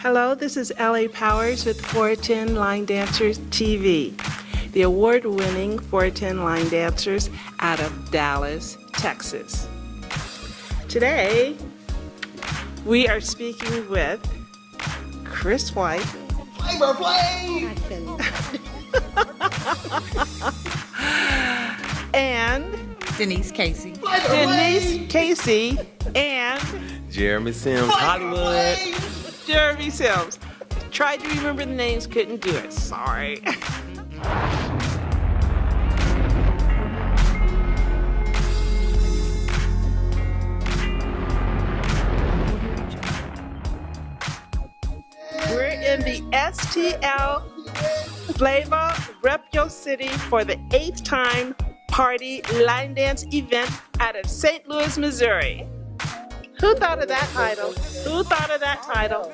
Hello, this is L.A. Powers with 410 Line Dancers TV, the award-winning 410 line dancers out of Dallas, Texas. Today, we are speaking with Kris White. Flavor Flav! And Denise Casey. Denise Casey and Jeremy Sims, Hollywood. Jeremy Sims. Tried to remember the names, couldn't do it. Sorry. We're in the STL Flava Rep Your City for the 8th time party line dance event out of St. Louis, Missouri. Who thought of that title? Who thought of that title?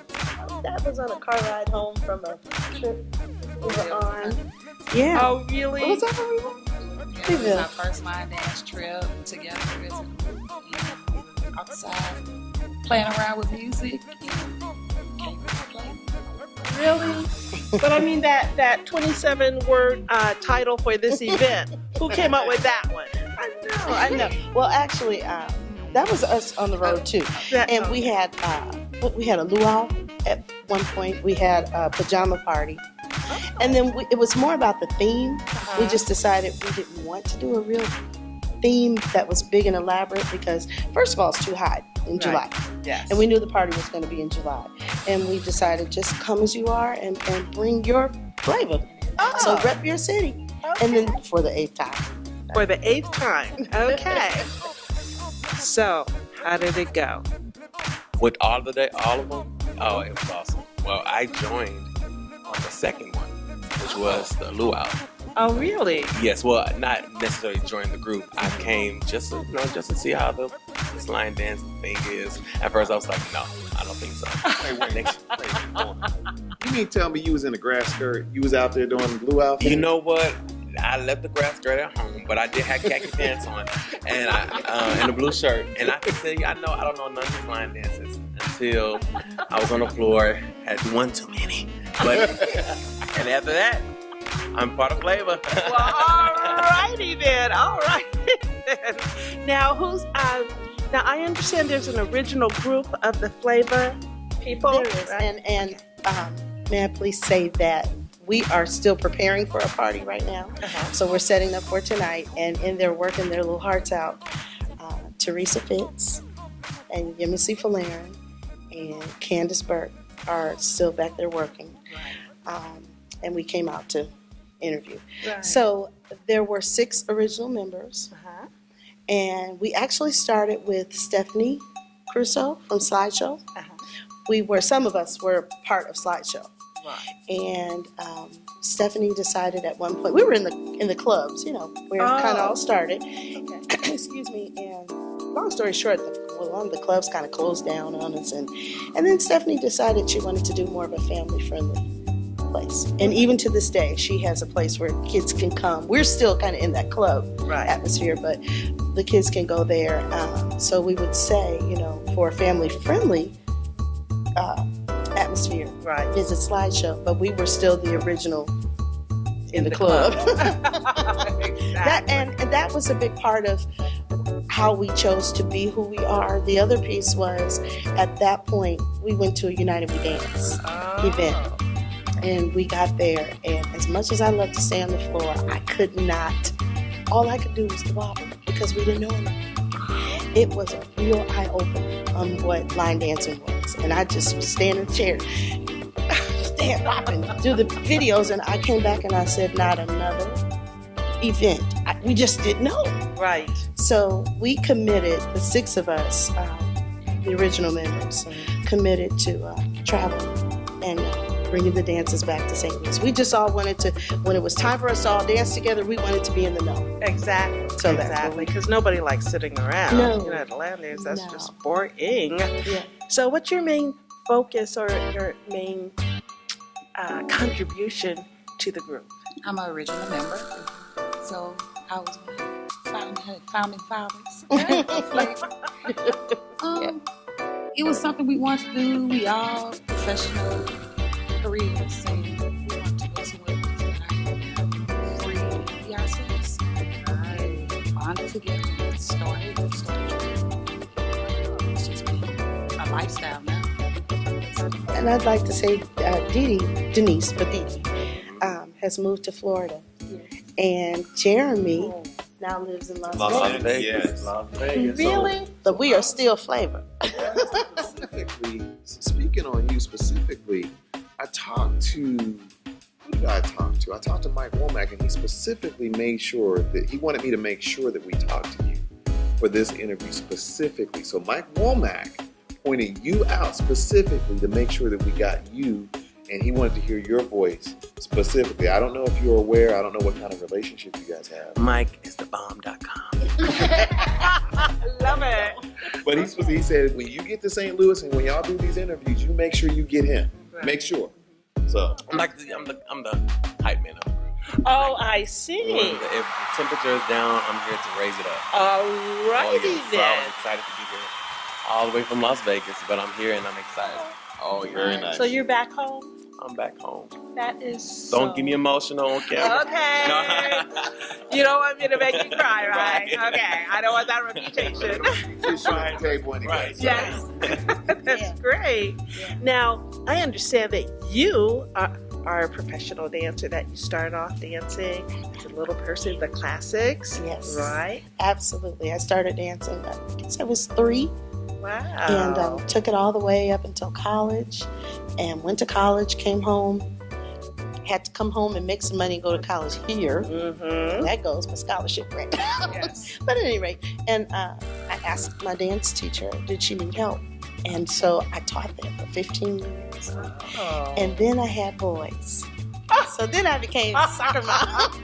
That was on a car ride home from a trip we were on. Yeah. Oh, really? What was that we went? It was our first line dance trip together as a group, outside, playing around with music, and came to play. Really? But I mean that 27-word title for this event. Who came up with that one? I know. Well, actually, that was us on the road too, and we had a luau at one point. We had a pajama party, and then it was more about the theme. We just decided we didn't want to do a real theme that was big and elaborate because, first of all, it's too hot in July. Yes. And we knew the party was going to be in July, and we decided just come as you are and bring your flavor. Oh. So rep your city, and then for the 8th time. For the 8th time. Okay. So, how did it go? With all of them? Oh, it was awesome. Well, I joined on the second one, which was the luau. Oh, really? Yes, well, not necessarily join the group. I came just to see how this line dance thing is. At first, I was like, no, I don't think so. Hey, what next? You mean tell me you was in a grass skirt? You was out there doing the luau? You know what? I left the grass skirt at home, but I did have khaki pants on and and a blue shirt. And I could say, I don't know none of these line dances until I was on the floor, had one too many. But and after that, I'm part of Flava. Well, all righty then. All right then. Now, now I understand there's an original group of the Flava people. There is, right? and may I please say that we are still preparing for a party right now. So we're setting up for tonight, and in there working their little hearts out. Teresa Fitz and Yemisi Falarin and Candace Burke are still back there working. And we came out to interview. Right. So there were 6 original members, and we actually started with Stephanie Crusoe from Slideshow. Some of us were part of Slideshow. Right. And Stephanie decided at one point, we were in the clubs, where it kind of all started. Okay. Excuse me. And long story short, one of the clubs kind of closed down on us, and then Stephanie decided she wanted to do more of a family-friendly place. And even to this day, she has a place where kids can come. We're still kind of in that club atmosphere, but the kids can go there. So we would say, for a family-friendly atmosphere, visit Slideshow, but we were still the original in the club. Exactly. That was a big part of how we chose to be who we are. The other piece was, at that point, we went to a United We Dance event, and we got there, and as much as I love to stay on the floor, I could not. All I could do was to wobble because we didn't know enough. It was a real eye-opener on what line dancing was. And I just would stand in the chair, stand up and do the videos. And I came back and I said, not another event. We just didn't know. Right. So we committed, the 6 of us, the original members, committed to traveling and bringing the dances back to St. Louis. We just all wanted to, when it was time for us to all dance together, we wanted to be in the know. Exactly. So exactly. Because nobody likes sitting around. No. At the land dance, that's No. just boring. Yeah. So what's your main focus or your main contribution to the group? I'm an original member, so I was one of the founding fathers of Flava. It was something we wanted to do. We all professional career, say we want to go somewhere and free be ourselves. Bond together and start it's just been a lifestyle now. And I'd like to say Denise has moved to Florida. And Jeremy now lives in Las Vegas. Yes. Las Vegas. Really? But we are still Flava. Specifically, speaking on you specifically, I talked to, who did I talk to? I talked to Mike Womack, and he specifically made sure that he wanted me to make sure that we talked to you for this interview specifically. So Mike Womack pointed you out specifically to make sure that we got you, and he wanted to hear your voice specifically. I don't know if you're aware. I don't know what kind of relationship you guys have. MikeIsTheBomb.com. Love it. But he said, when you get to St. Louis and when y'all do these interviews, you make sure you get him. Right. Make sure. So I'm the hype man of the group. Oh, I see. If the temperature is down, I'm here to raise it up. Alrighty So I was then. excited to be here, all the way from Las Vegas, but I'm here and I'm excited. Oh, yeah. very nice. So you're back home? I'm back home. That is Don't get me emotional on camera. Okay. No. You don't want me to make you cry, right? Right. Okay. I don't want that reputation. Tissue on the table anyway. Right. So. Yes. That's Yeah. great. Yeah. Now, I understand that you are a professional dancer, that you started off dancing as a little person, the classics. Yes. Right? Absolutely. I started dancing, I guess I was 3. Wow. And took it all the way up until college, and went to college, came home, had to come home and make some money and go to college here. Mm-hmm. That goes my scholarship grant. Yes. But at any rate, and I asked my dance teacher, did she need help? And so I taught there for 15 years. Oh. And then I had boys. So then I became soccer mom.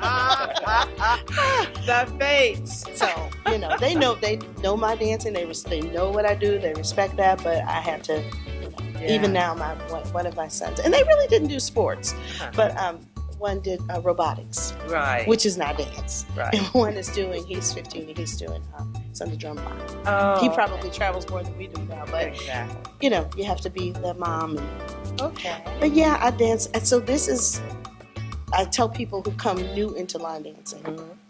The face. So, they know my dancing. They know what I do. They respect that. But I had to, even now, one of my sons, and they really didn't do sports, but one did robotics, Right. which is not dance. Right. And one is he's 15 and he's doing he's on the drum line. Oh. He probably travels more than we do now, but Exactly. you have to be the mom. Okay. But yeah, I dance, and so I tell people who come new into line dancing,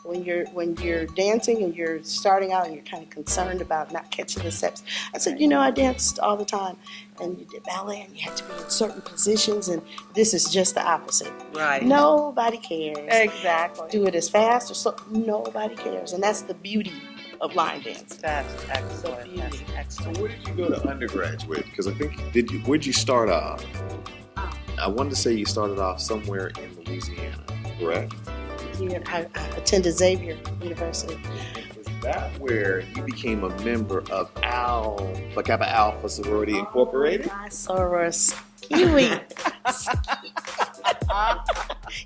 when you're dancing and you're starting out and you're kind of concerned about not catching the steps, I said, I danced all the time, and you did ballet and you had to be in certain positions, and this is just the opposite. Right. Nobody cares. Exactly. Do it as fast or so. Nobody cares, and that's the beauty of line dancing. That's excellent. beauty. That's So excellent. where did you go to undergraduate? Because I think, where'd you start off? I wanted to say you started off somewhere in Louisiana, correct? I attended Xavier University. Is that where you became a member of Phi Kappa Alpha Sorority Incorporated? My sororous kiwi.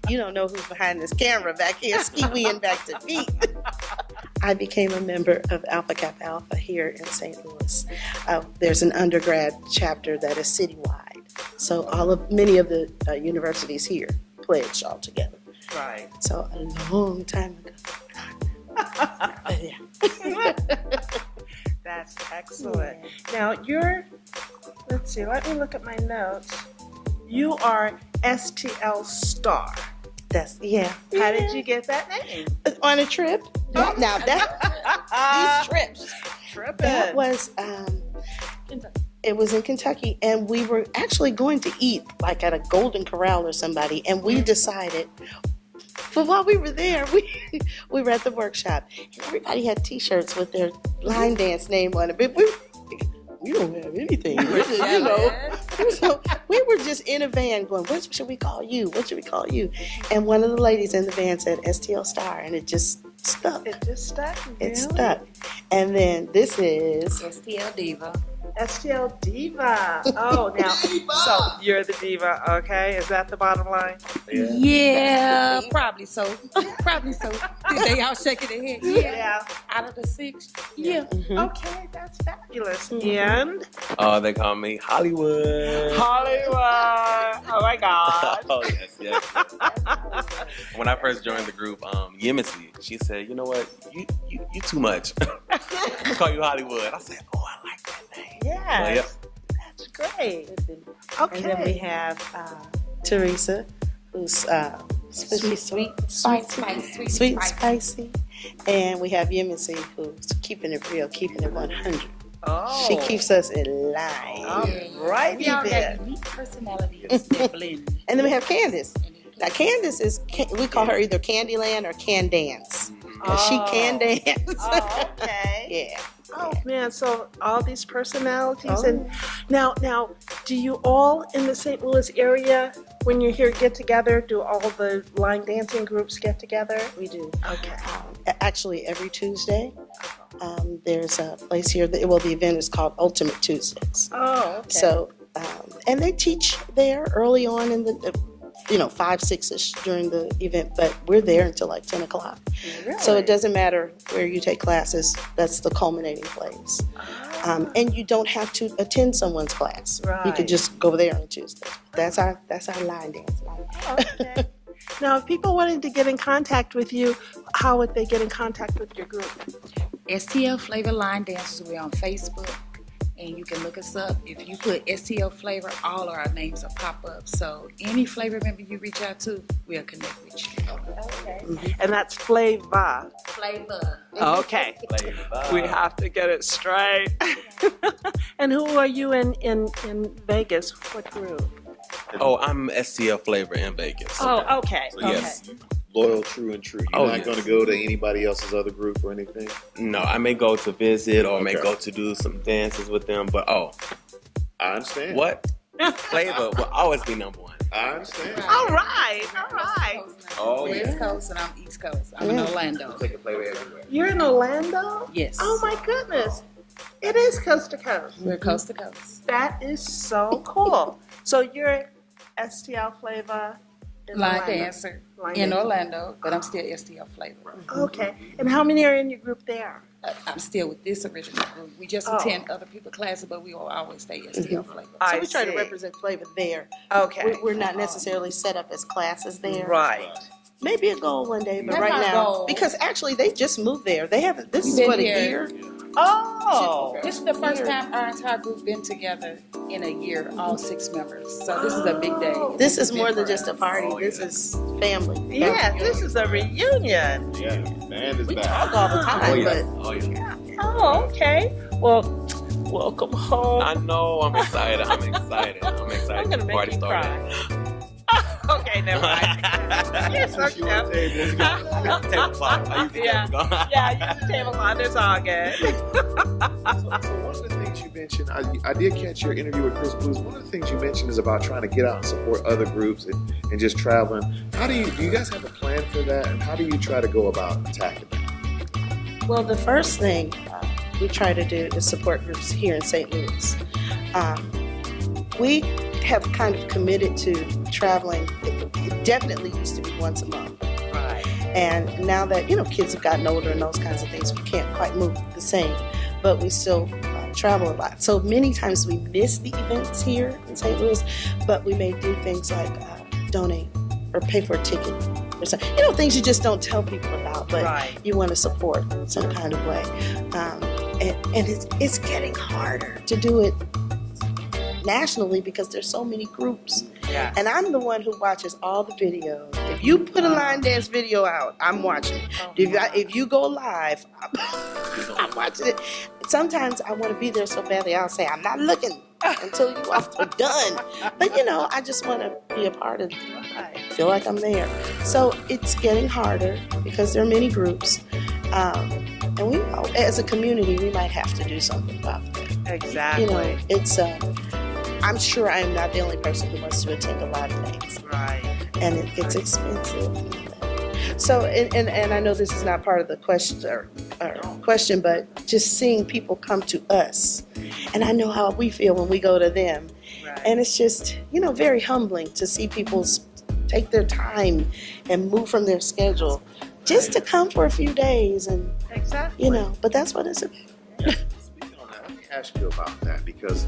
You don't know who's behind this camera back here, skiwiing back to feet. I became a member of Alpha Kappa Alpha here in St. Louis. There's an undergrad chapter that is citywide. So many of the universities here pledged all together. Right. So a long time ago. Yeah. That's excellent. Now let's see, let me look at my notes. You are STL Star. How did you get that name? On a trip. Now these trips. That was it was in Kentucky, and we were actually going to eat like at a Golden Corral or somebody, and we decided. But while we were there, we were at the workshop, and everybody had T-shirts with their line dance name on it. But we don't have anything, So we were just in a van going, "What should we call you? What should we call you?" And one of the ladies in the van said STL Star, and it just stuck. It just stuck. It stuck. And then this is STL Diva. STL Diva. Oh, now, so you're the diva, okay? Is that the bottom line? Yeah, probably so. Probably so. They all shaking their head. Yeah. Out of the 6. Yeah. Okay, that's fabulous. And They call me Hollywood. Hollywood. Oh my God. Oh, yes. When I first joined the group, Yemisi, she said, you know what, you too much. I'm gonna call you Hollywood. I said, oh, I like that name. Yes. Well, yep. That's great. And then we Okay. have Teresa, who's sweet, spicy. And we have Yemisi, who's keeping it real, keeping it 100. Oh. She keeps us in line. All right, We all then. got unique personalities that blend. And then we have Candace. Now Candace we call her either Candyland or Can Dance. 'Cause she can dance. Oh, okay. Yeah. Oh man, so all these personalities Oh. and now do you all in the St. Louis area when you're here get together? Do all the line dancing groups get together? We do. Okay. Actually, every Tuesday, there's a place here. The event is called Ultimate Tuesdays. Oh, okay. So, and they teach there early on in the 5, 6-ish during the event, but we're there until like 10 o'clock. So it doesn't matter where you take classes, that's the culminating place. And you don't have to attend someone's class. You Right. could just go there on Tuesday. That's our line dance night. Okay. Now, if people wanted to get in contact with you, how would they get in contact with your group? STL Flava Line Dancers. We're on Facebook, and you can look us up. If you put STL Flava, all of our names will pop up. So any flavor member you reach out to, we'll connect with you. Okay. And that's Flava. Flavor. Okay. We have to get it straight. And who are you in Vegas? What group? Oh, I'm STL Flavor in Vegas. Oh, okay. So Okay. yes. Loyal, true, and true. You're Oh, not yes. going to go to anybody else's other group or anything? No, I may go to visit or may Okay. go to do some dances with them, but I understand. what? Flavor will always be number one. I understand. All right. All right. Oh, West yeah. Coast, and I'm East Coast. I'm in Orlando. Taking Flavor everywhere. You're in Orlando? Yes. Oh my goodness. It is coast to coast. We're coast to coast. That is so cool. So you're STL Flava in Line Orlando. dancer Line in dancer. Orlando, but I'm still STL Flavor. Okay. And how many are in your group there? I'm still with this original group. We just Oh. attend other people's classes, but we will always stay STL Flavor. So we try to represent flavor there. Okay. We're not necessarily set up as classes there. Right. Maybe a goal one day, but That's right our now, goal. because actually they just moved there. They haven't. This is Been what a here. year. Oh. This is the first time our entire group been together in a year, all 6 members. So this is a big day. This is more than just a party. This is family. Yeah, this is a reunion. Yeah, band is We back. talk all the time, Oh, yeah. but Oh, yeah. Oh, okay. Well, welcome home. I know. I'm excited. I'm excited. I'm gonna make Party you started. cry. Okay, never mind. You're so cute. Table cloth. I use the Yeah. table cloth. Yeah, use the tablecloth. It's all good. So one of the things you mentioned, I did catch your interview with Kris Blues. One of the things you mentioned is about trying to get out and support other groups and just traveling. How do you guys have a plan for that? And how do you try to go about attacking that? well, the first thing we try to do is support groups here in St. Louis. We have kind of committed to traveling. It definitely used to be once a month. Right. And now that, kids have gotten older and those kinds of things, we can't quite move the same, but we still travel a lot. So many times we miss the events here in St. Louis, but we may do things like donate or pay for a ticket or something. Things you just don't tell people about, but Right. you want to support some kind of way. And it's getting harder to do it nationally because there's so many groups. Yeah. And I'm the one who watches all the videos. If you put a line dance video out, I'm watching it. If you go live, I'm watching it. Sometimes I want to be there so badly, I'll say, I'm not looking until you all are done. But I just want to be a part of it. I feel like I'm there. So it's getting harder because there are many groups. And we, as a community, we might have to do something about that. Exactly. It's I'm sure I'm not the only person who wants to attend a lot of things, Right. and it gets expensive. So, and I know this is not part of the question, but just seeing people come to us, and I know how we feel when we go to them, Right. and it's just very humbling to see people take their time and move from their schedule just to come for a few days, and Exactly. but that's what it's about. Speaking on that, let me ask you about that because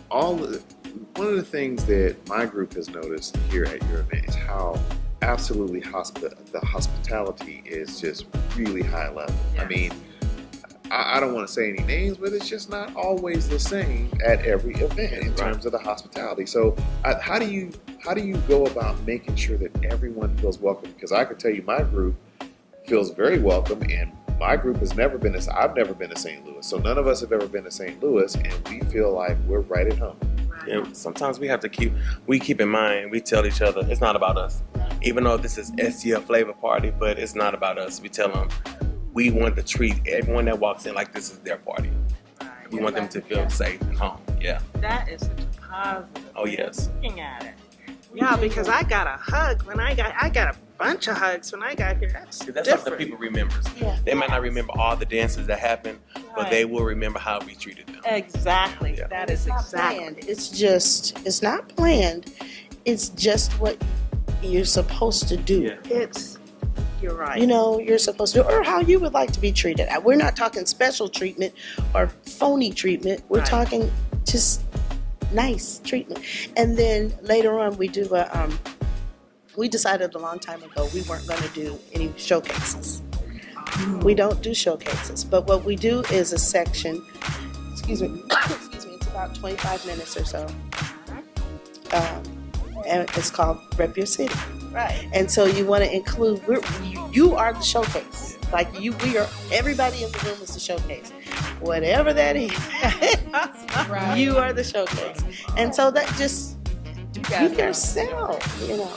one of the things that my group has noticed here at your event is how absolutely the hospitality is just really high level. Yeah. I mean, I don't want to say any names, but it's just not always the same at every event in terms of the hospitality. So how do you go about making sure that everyone feels welcome? Because I can tell you my group feels very welcome, and my group has never been I've never been to St. Louis, so none of us have ever been to St. Louis, and we feel like we're right at home. Yeah, sometimes we have to keep in mind, we tell each other, it's not about us. Even though this is STL Flava party, but it's not about us. We tell them we want to treat everyone that walks in like this is their party. We want them to feel safe and home. Yeah. That is such a positive. Oh, yes. Looking at it. Yeah, because I got a hug when I got a bunch of hugs when I got here. That's That's different. something people remember. Yeah. They might not remember all the dances that happened, but Right. they will remember how we treated them. Exactly. Yeah. That is Not exactly. planned. It's not planned. It's just what you're supposed to do. Yeah. You're right. You know, you're supposed to, or how you would like to be treated. We're not talking special treatment or phony treatment. We're Right. talking just nice treatment. And then later on, we do we decided a long time ago we weren't going to do any showcases. We don't do showcases, but what we do is a section, excuse me, it's about 25 minutes or so. And it's called Rep Your City. Right. And so you want to include, you are the showcase. Like we are, everybody in the room is the showcase. Whatever that is, Right. you are the showcase. And so that just, be yourself, you know.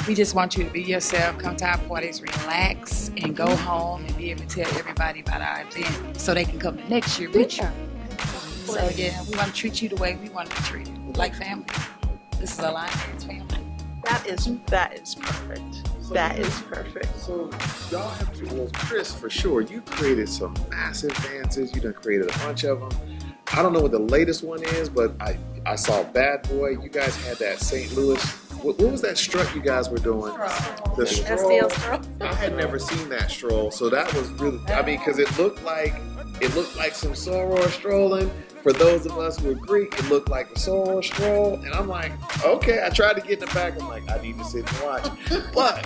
We just want you to be yourself, come to our parties, relax, and go home and be able to tell everybody about our event so they can come next year with you. So yeah, we want to treat you the way we want to treat you, like family. This is a line dance family. That is perfect. That is perfect. So y'all have to, well, Kris, for sure, you created some massive dances. You done created a bunch of them. I don't know what the latest one is, but I saw Bad Boy. You guys had that St. Louis. What was that strut you guys were doing? The stroll. STL stroll. I had never seen that stroll, so that was really. I mean, because it looked like some soror strolling. For those of us who are Greek, it looked like a soror stroll, and I'm like, okay. I tried to get in the back. I'm like, I need to sit and watch. But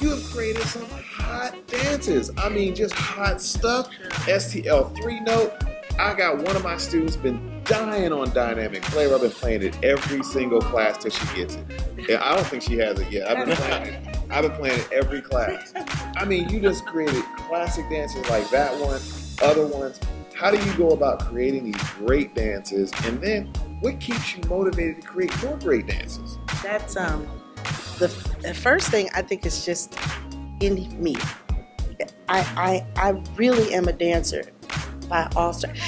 you have created some hot dances. I mean, just hot stuff. STL 3-note. I got one of my students been dying on dynamic flavor. I've been playing it every single class till she gets it. And I don't think she has it yet. I've been playing it every class. I mean, you just created classic dances like that one, other ones. How do you go about creating these great dances? And then what keeps you motivated to create more great dances? That's the first thing I think is just in me. I really am a dancer by all stars.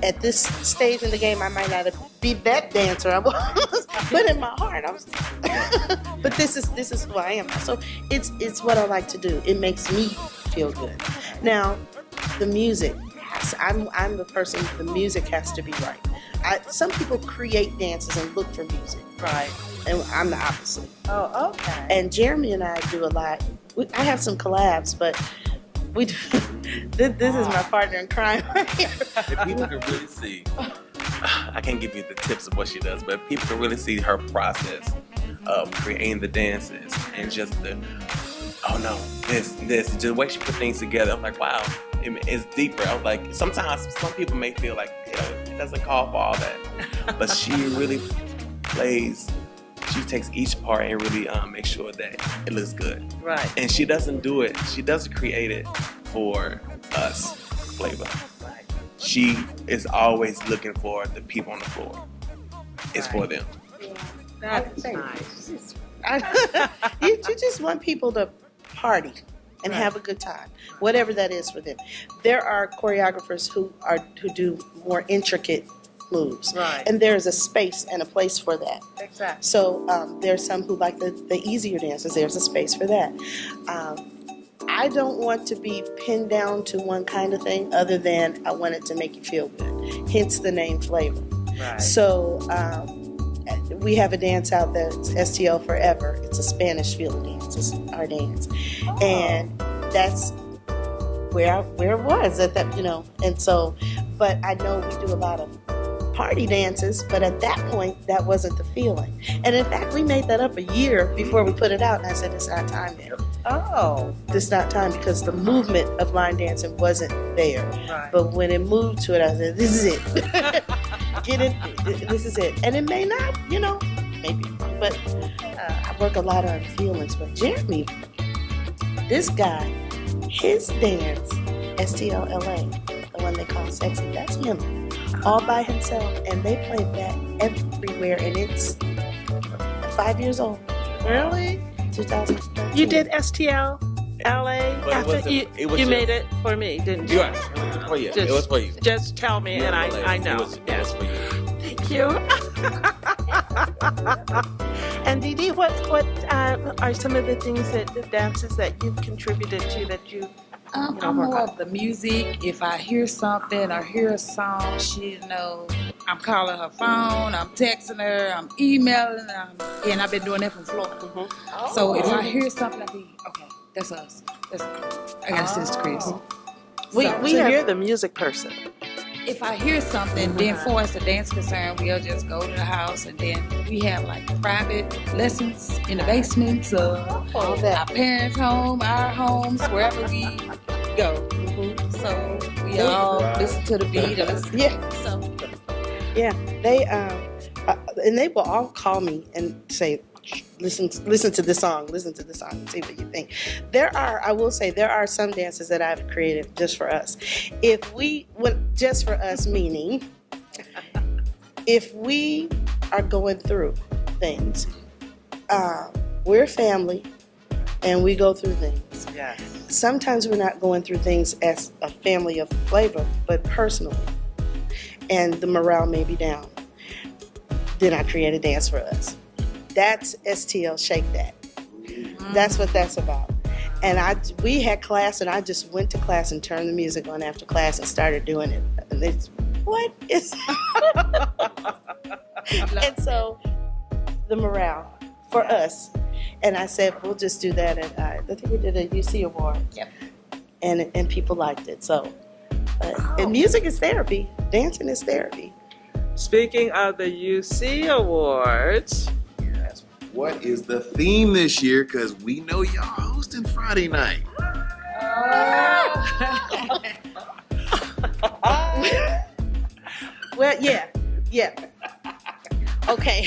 At this stage in the game, I might not be that dancer I was, but in my heart, I was. But this is who I am. So it's what I like to do. It makes me feel good. Now, the music. I'm the person. The music has to be right. Some people create dances and look for music. Right. And I'm the opposite. Oh, okay. And Jeremy and I do a lot. I have some collabs, but we do. This is my partner in crime right here. If people can really see, I can't give you the tips of what she does, but people can really see her process of creating the dances and just just the way she put things together. I'm like, wow, it's deeper. I was like, sometimes some people may feel like it doesn't call for all that, but she really plays. She takes each part and really makes sure that it looks good. Right. And she doesn't do it. She doesn't create it for us, Flava. Right. She is always looking for the people on the floor. It's for them. That is nice. You just want people to party and Right. have a good time, whatever that is for them. There are choreographers who do more intricate moves, Right. and there is a space and a place for that. Exactly. So there's some who like the easier dances. There's a space for that. I don't want to be pinned down to one kind of thing other than I want it to make you feel good. Hence the name Flava. Right. So we have a dance out that's STL Forever. It's a Spanish field dance. It's our dance, and that's where it was at that, And so, but I know we do a lot of party dances, but at that point, that wasn't the feeling. And in fact, we made that up a year before we put it out, and I said, it's not time yet. Oh, It's not time, because the movement of line dancing wasn't there. right. But when it moved to it, I said, this is it. Get it, this is it. And it may not, maybe, but I work a lot on feelings. But Jeremy, this guy, his dance, STLLA, the one they call sexy, that's him, all by himself. And they played that everywhere, and it's 5 years old. Really? 2013. You did STL LA But it after wasn't- you, it was you just- made it for me, didn't you? Yeah, for you. It was for you. Just tell me, and I know. It was for you. Thank you. And Dee Dee, what are some of the things the dances that you've contributed to that you? I'm more of the music. If I hear something or hear a song, she knows. I'm calling her phone, I'm texting her, I'm emailing, and I've been doing that from Florida. So if I hear something, I be, okay, that's us. I gotta send this to Kris. We So have, you're the music person. If I hear something, then for us, the dance concern, we'll just go to the house, and then we have like private lessons in the basements of all our that. parents' home, our homes, wherever we go. So we all listen to the beat. Or listen. Yeah. So Yeah, they and they will all call me and say, listen to the song, and see what you think. I will say, there are some dances that I've created just for us. Just for us, meaning, if we are going through things, we're a family, and we go through things. Yes. Sometimes we're not going through things as a family of flavor, but personally. And the morale may be down. Then I create a dance for us. That's STL Shake That. That's what that's about. And we had class, and I just went to class and turned the music on after class and started doing it. And it's, what is And so the morale for us. And I said, we'll just do that. And I think we did a UC award. Yep. And people liked it. So, and music is therapy. Dancing is therapy. Speaking of the UC Awards, What is the theme this year? Because we know y'all hosting Friday night. Well, yeah. Okay.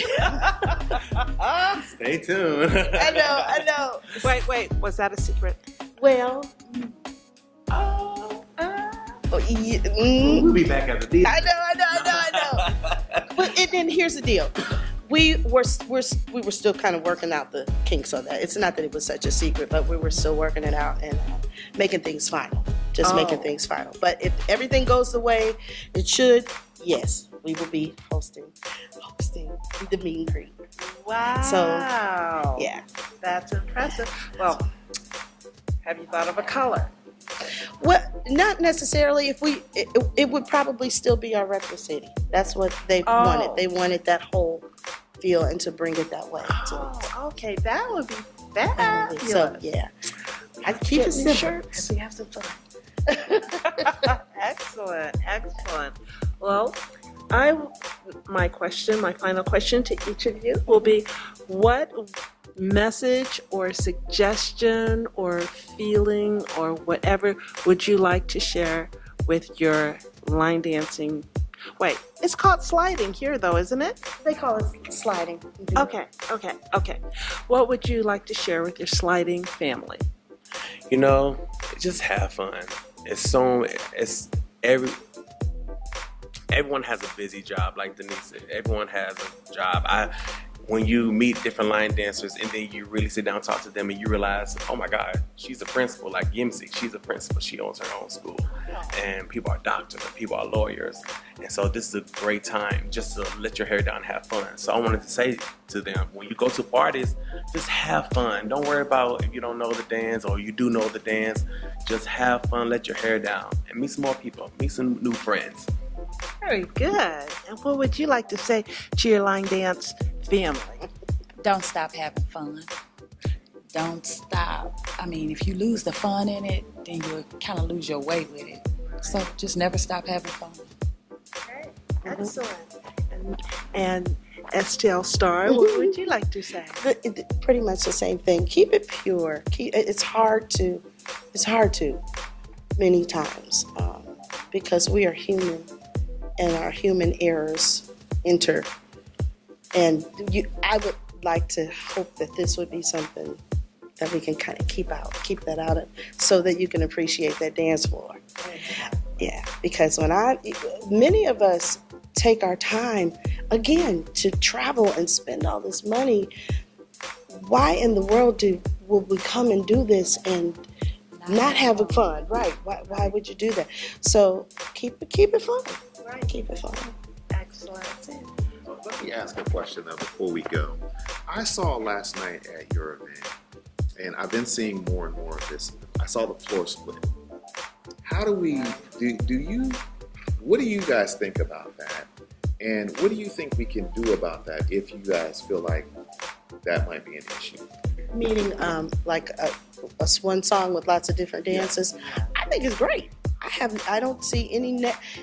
Stay tuned. I know. wait, was that a secret? Well, We'll be back after these. I know. But and then here's the deal. We were still kind of working out the kinks on that. It's not that it was such a secret, but we were still working it out and making things final. Making things final. But if everything goes the way it should, yes, we will be hosting the meet and greet. Wow. So, yeah. That's impressive. Well, have you thought of a color? Well, not necessarily. It would probably still be our Reckless City. That's what they wanted. They wanted that whole feel and to bring it that way. Okay, that would be fabulous. So yeah, I keep it simple. Shirts. We have some fun. Excellent. Well, my final question to each of you will be, what message or suggestion or feeling or whatever would you like to share with your line dancing? Wait, it's called sliding here though, isn't it? They call it sliding. Okay. What would you like to share with your sliding family? Just have fun. Everyone has a busy job, like Denise said. Everyone has a job. When you meet different line dancers and then you really sit down and talk to them and you realize, oh my God, she's a principal, like Yimsey, she's a principal, she owns her own school. And people are doctors and people are lawyers. And so this is a great time just to let your hair down and have fun. So I wanted to say to them, when you go to parties, just have fun. Don't worry about if you don't know the dance or you do know the dance. Just have fun, let your hair down, and meet some more people, meet some new friends. Very good. And what would you like to say to your line dance family? don't stop having fun. Don't stop. I mean, if you lose the fun in it, then you'll kind of lose your way with it. So just never stop having fun. Excellent. And STL Star, what would you like to say? Pretty much the same thing. Keep it pure. It's hard to many times because we are human and our human errors enter. And I would like to hope that this would be something that we can kind of keep that out of, so that you can appreciate that dance floor. Yeah, because many of us take our time, again, to travel and spend all this money. Why in the world will we come and do this and not have fun? Right, why would you do that? So keep it fun. Right. Keep it fun. Excellent. Let me ask a question though before we go. I saw last night at your event, and I've been seeing more and more of this. I saw the floor split. How do we what do you guys think about that? And what do you think we can do about that if you guys feel like that might be an issue? Meaning like a one song with lots of different dances. I think it's great. I don't see any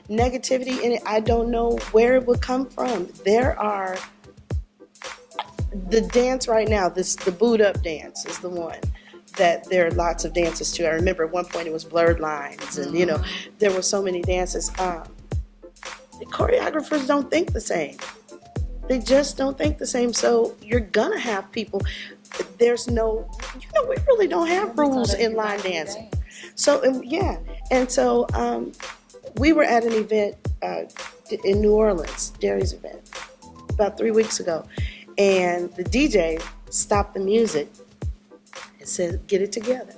negativity in it. I don't know where it would come from. There are the dance right now, the boot up dance is the one that there are lots of dances to. I remember at one point it was blurred lines, and there were so many dances. The choreographers don't think the same. They just don't think the same. So you're gonna have people. There's no, we really don't have rules in line dancing. So and so we were at an event in New Orleans, Derry's event, about 3 weeks ago, and the DJ stopped the music and said, "Get it together,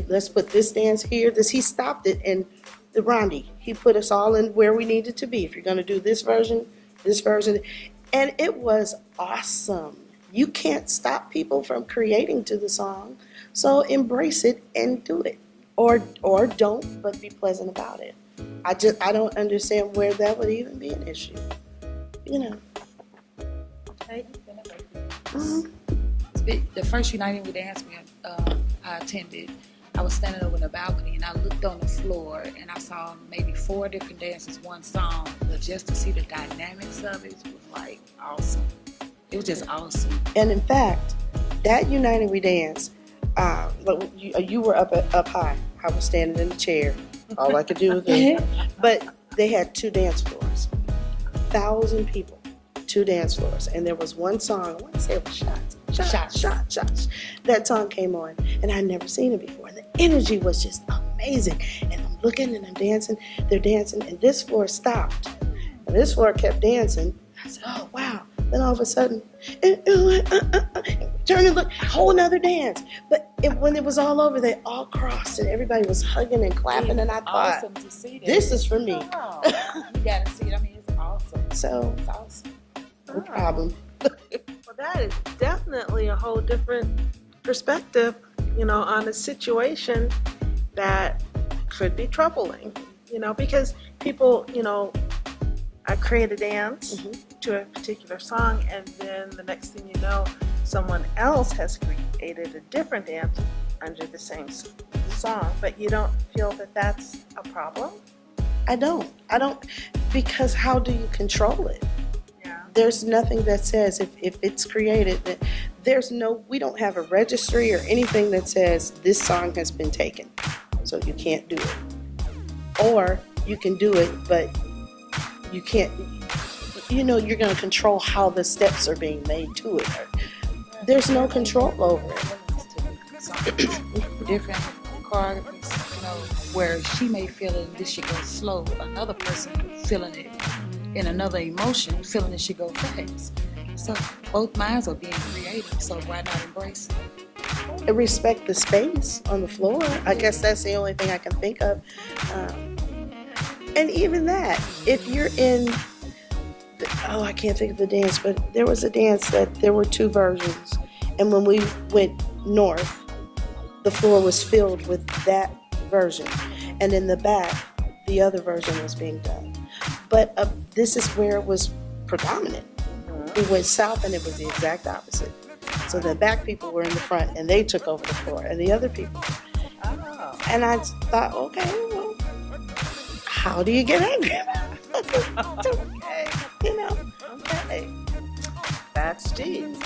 let's put this dance here." He stopped it, and the Rondi, he put us all in where we needed to be. If you're going to do this version, and it was awesome. You can't stop people from creating to the song, so embrace it and do it, or don't, but be pleasant about it. I don't understand where that would even be an issue, The first United We Dance I attended, I was standing over in the balcony and I looked on the floor and I saw maybe 4 different dances, one song, but just to see the dynamics of it was like awesome. It was just awesome. And in fact, that United We Dance, you were up high. I was standing in the chair. All I could do was this. But they had 2 dance floors. 1,000 people, 2 dance floors. And there was one song, I want to say it was Shots. That song came on, and I'd never seen it before. And the energy was just amazing. And I'm looking and I'm dancing. They're dancing, and this floor stopped. And this floor kept dancing. I said, "Oh, wow." Then all of a sudden, turn and look, whole nother dance. But when it was all over, they all crossed, and everybody was hugging and clapping. And I thought, awesome to see that. This is for me. Oh, you gotta see it. I mean, it's awesome. So, It's awesome. no problem. Well, that is definitely a whole different perspective, on a situation that could be troubling, because people, I create a dance to a particular song, and then the next thing you know, someone else has created a different dance under the same song, but you don't feel that that's a problem? I don't, because how do you control it? Yeah. There's nothing that says if it's created, that we don't have a registry or anything that says this song has been taken, so you can't do it. Or you can do it, but you can't, you're going to control how the steps are being made to it. There's no control over it. Different choreographers, where she may feel it, this should go slow. Another person feeling it in another emotion, feeling it should go fast. So both minds are being creative, so why not embrace it? Respect the space on the floor. I guess that's the only thing I can think of. And even that, if you're in, I can't think of the dance, but there was a dance that there were 2 versions. And when we went north, the floor was filled with that version. And in the back, the other version was being done. But this is where it was predominant. We went south and it was the exact opposite. So the back people were in the front and they took over the floor, and the other people. Oh. And I thought, okay, well, how do you get angry about it? It's okay. You know, okay. That's Steve.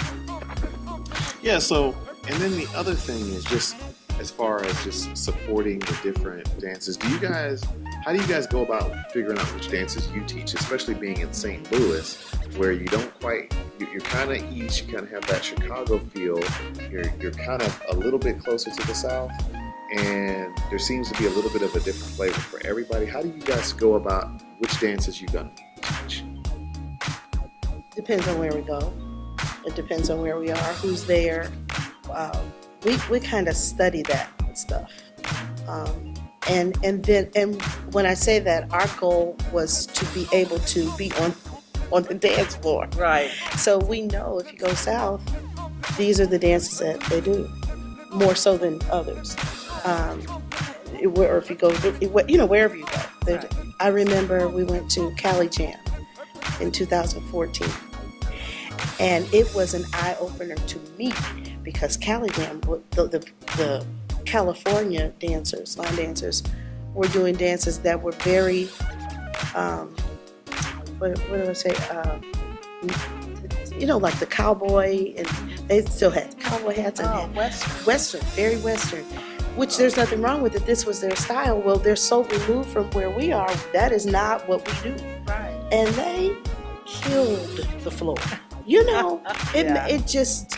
Yeah, so, and then the other thing is just as far as just supporting the different dances, how do you guys go about figuring out which dances you teach, especially being in St. Louis, where you don't quite, you're kind of east, you kind of have that Chicago feel, you're kind of a little bit closer to the South, and there seems to be a little bit of a different flavor for everybody. How do you guys go about which dances you're going to teach? Depends on where we go. It depends on where we are, who's there. We kind of study that stuff. And when I say that, our goal was to be able to be on the dance floor. Right. So we know if you go south, these are the dances that they do, more so than others. Or if you go, wherever you go. Right. I remember we went to Cali Jam in 2014. And it was an eye-opener to me because Cali Jam, the California dancers, line dancers, were doing dances that were very, what do I say? Like the cowboy, and they still had cowboy hats and Western, very Western. Which there's nothing wrong with it. This was their style. Well, they're so removed from where we are. That is not what we do. Right. And they killed the floor. It just.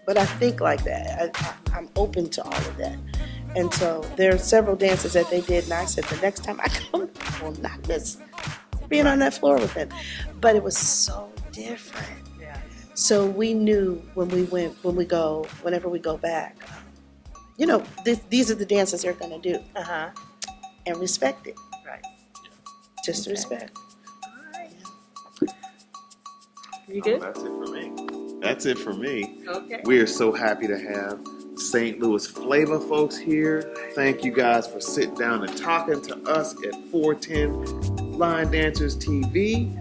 But I think like that. I'm open to all of that. And so there are several dances that they did, and I said the next time I come, I will not miss being on that floor with them. But it was so different. Yeah. So we knew whenever we go back, these are the dances they're going to do. Uh-huh. And respect it. Right. Just Okay. respect. You good? That's it for me. That's it for me. Okay. We are so happy to have St. Louis Flava folks here. Thank you guys for sitting down and talking to us at 410 Line Dancers TV.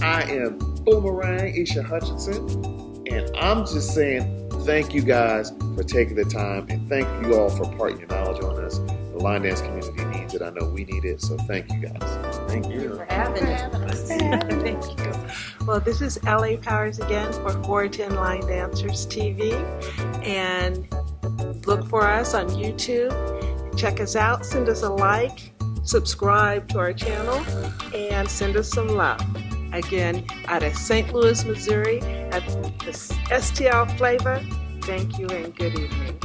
I am Boomerang Isha Hutchinson, and I'm just saying thank you guys for taking the time, and thank you all for imparting your knowledge on us. The line dance community needs it. I know we need it, so thank you guys. Thank you. For having us. Thank you. Well, this is LA Powers again for 410 Line Dancers TV, and look for us on YouTube. Check us out. Send us a like. Subscribe to our channel, and send us some love. Again, out of St. Louis, Missouri, at the STL Flava. Thank you and good evening.